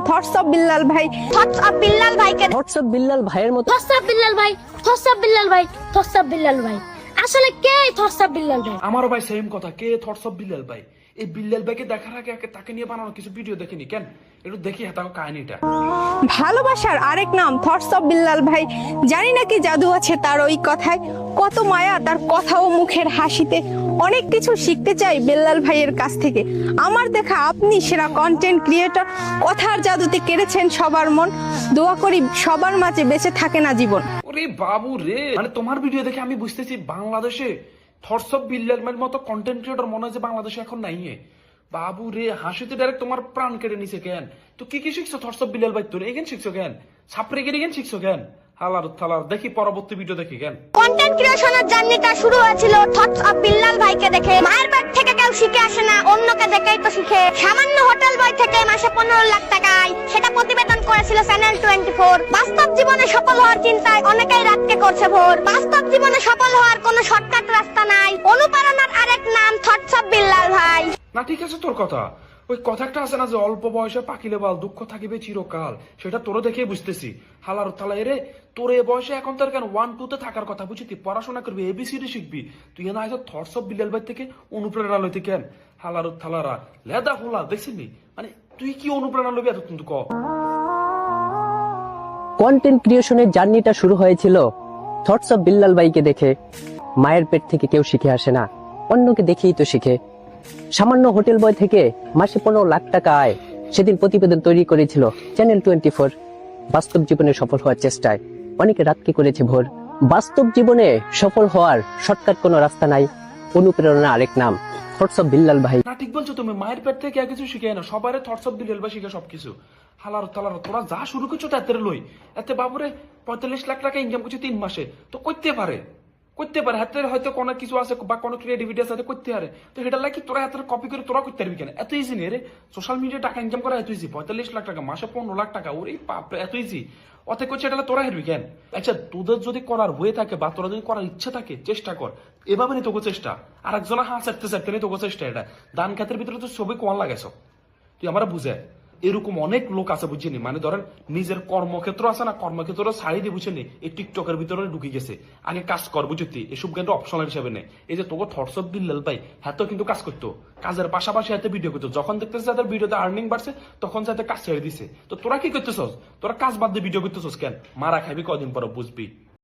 Thoughts of Billal ভাই। Thoughts of Billal ভাইকে thoughts of Billal ভাইয়ের মতো থটস অফ বিল্লাল ভাই, থটস অফ বিল্লাল ভাই, থটস অফ বিল্লাল ভাই। আসলে কে থটস অফ বিল্লাল ভাই? আমারও ভাই সেম কথা, কে থটস অফ বিল্লাল ভাই? এই বিল্লাল ভাইকে দেখার আগে তাকে নিয়ে বানানো কিছু ভিডিও দেখিনি কেন, একটু দেখি তাকে কাহিনীটা। ভালোবাসার আরেক নাম থটস অফ বিল্লাল ভাই। জানি না কি জাদু আছে তার ওই কথায়, কত মায়া তার কথা ও মুখের হাসিতে। অনেক কিছু শিখতে চাই বিল্লাল ভাইয়ের কাছ থেকে। আমার দেখা আপনি সেরা কন্টেন্ট ক্রিয়েটর, কথার জাদুতে কেড়েছেন সবার মন। দোয়া করি সবার মাঝে বেঁচে থাকে না জীবন। ওরে বাবু রে, মানে তোমার ভিডিও দেখে আমি বুঝতেছি বাংলাদেশে থটস অফ বিল্লাল ভাইয়ের মতো কন্টেন্ট ক্রিয়েটর মনে হয় যে বাংলাদেশে এখন নাই। বাবু রে, হাসিতে ডাইরেক্ট তোমার প্রাণ কেড়ে নিছে কেন? তো কি কি শিখছো থটস অফ বিল্লাল ভাই? তোর এগেন শিখছো কেন? ছাপরে গেন শিখছো কেন? হালার থালার, দেখি পরবর্তী ভিডিও দেখি কেন। কন্টেন্ট ক্রিয়েশনের জার্নিটা শুরু হয়েছিল থটস অফ বিল্লাল ভাইকে দেখে। মায়ের পেট থেকে কেউ শিখে আসে না, অন্যকে দেখেই তো শিখে। সামান্য হোটেল বয় থেকে মাসে 15 লাখ টাকা আয়, সেটা প্রতিবেদন করেছিল চ্যানেল 24। বাস্তব জীবনে সফল হওয়ার চিন্তায় অনেকেই রাতকে করছে ভোর। বাস্তব জীবনে সফল হওয়ার কোনো শর্টকাট রাস্তা নাই। অনুপ্রেরণার আরেক নাম থটস অফ বিল্লাল ভাই। না ঠিক আছে তোর কথা, ওই কথা একটা আছে না যে অল্প বয়সে পাকিলে বাল দুঃখ থাকিবে চিরকাল, সেটা তোরও দেখেই বুঝতেছি। হালার থালা এরে, তোর এ বয়সে এখন তোর কেন 1-2 তে থাকার কথা বুঝছি, পড়াশোনা করবি, এবিসিডি শিখবি, তুই না হয়তো থটস অফ বিল্লাল ভাই থেকে অনুপ্রেরণা লইতে কেন? হালার থালারা লেদা হোলা দেখছিনি, মানে তুই কি অনুপ্রেরণা লবি এত কিন্তু ক। কন্টেন্ট ক্রিয়েশনের জার্নিটা শুরু হয়েছিল থটস অফ বিল্লাল ভাইকে দেখে। মায়ের পেট থেকে কেউ শিখে আসে না, অন্যকে দেখেই তো শিখে। সামান্য হোটেল বয় থেকে মাসে 15 লাখ টাকা আয়, সেদিন প্রতিবেদন তৈরি করেছিল চ্যানেল 24। বাস্তব জীবনে সফল হওয়ার চেষ্টায় অনেকে রাতকে করেছে ভোর। বাস্তব জীবনে সফল হওয়ার শর্টকাট কোনো রাস্তা নাই। অনুপ্রেরণা আরেক নাম থটস অফ বিল্লাল ভাই। না ঠিক বলছো তুমি, মায়ের পেট থেকে কিছু শিখে না, সবারে থটস অফ বিল্লাল ভাই শিখে সবকিছু। হালার তালার, তোরা যা শুরু করছো তাতে লই, এতে বাবুরে 45 লাখ টাকা ইনকাম করছে 3 মাসে, তো করতে পারে হাতের হয়তো কোনো কিছু আছে বা কোনো ক্রিয়েটিভিটি আছে করতে পারে, তো সেটা লাগে তোরা হাতের কপি করে তোরা করতে পারবি কেন? এত ইজি নেই রে, সোশ্যাল মিডিয়া টাকা ইনকাম করা এত ইজি। 45 লাখ টাকা মাসে 15 লাখ টাকা, ওরে বাপরে এত ইজি, অতে করছে এটা তোরা হেরবি কেন? আচ্ছা তোদের যদি করার হয়ে থাকে বা তোরা যদি করার ইচ্ছা থাকে চেষ্টা কর, এভাবে নেই তোকে চেষ্টা। আর একজনে হাঁ চাটতে নেই তোকে চেষ্টা। এটা ধান খাতের ভিতরে তো ছবি কোয়ান লাগাইছ তুই, আমরা বুঝে এরকম অনেক লোক আছে বুঝছিনি, মানে ধরেন নিজের কর্মক্ষেত্র আছে না, কর্মক্ষেত্র ছাড়ি দিয়ে বুঝছেনি এই টিকটকের ভিতরে ঢুকে গেছে। আগে কাজ কর বুঝতি, এসব কিন্তু অপশনাল হিসাবে নেই। এই যে তোকে থটস অফ বিল্লাল ভাই হাতেও কিন্তু কাজ করতো, কাজের পাশাপাশি হাতে ভিডিও করতো। যখন দেখতেছে তাদের ভিডিওতে আর্নিং বাড়ছে তখন সাথে কাজ ছেড়ে দিছে। তো তোরা কি করতেছস? তোরা কাজ বাদ দিয়ে ভিডিও করতেছস কেন? মারা খাবি কদিন পর বুঝবি।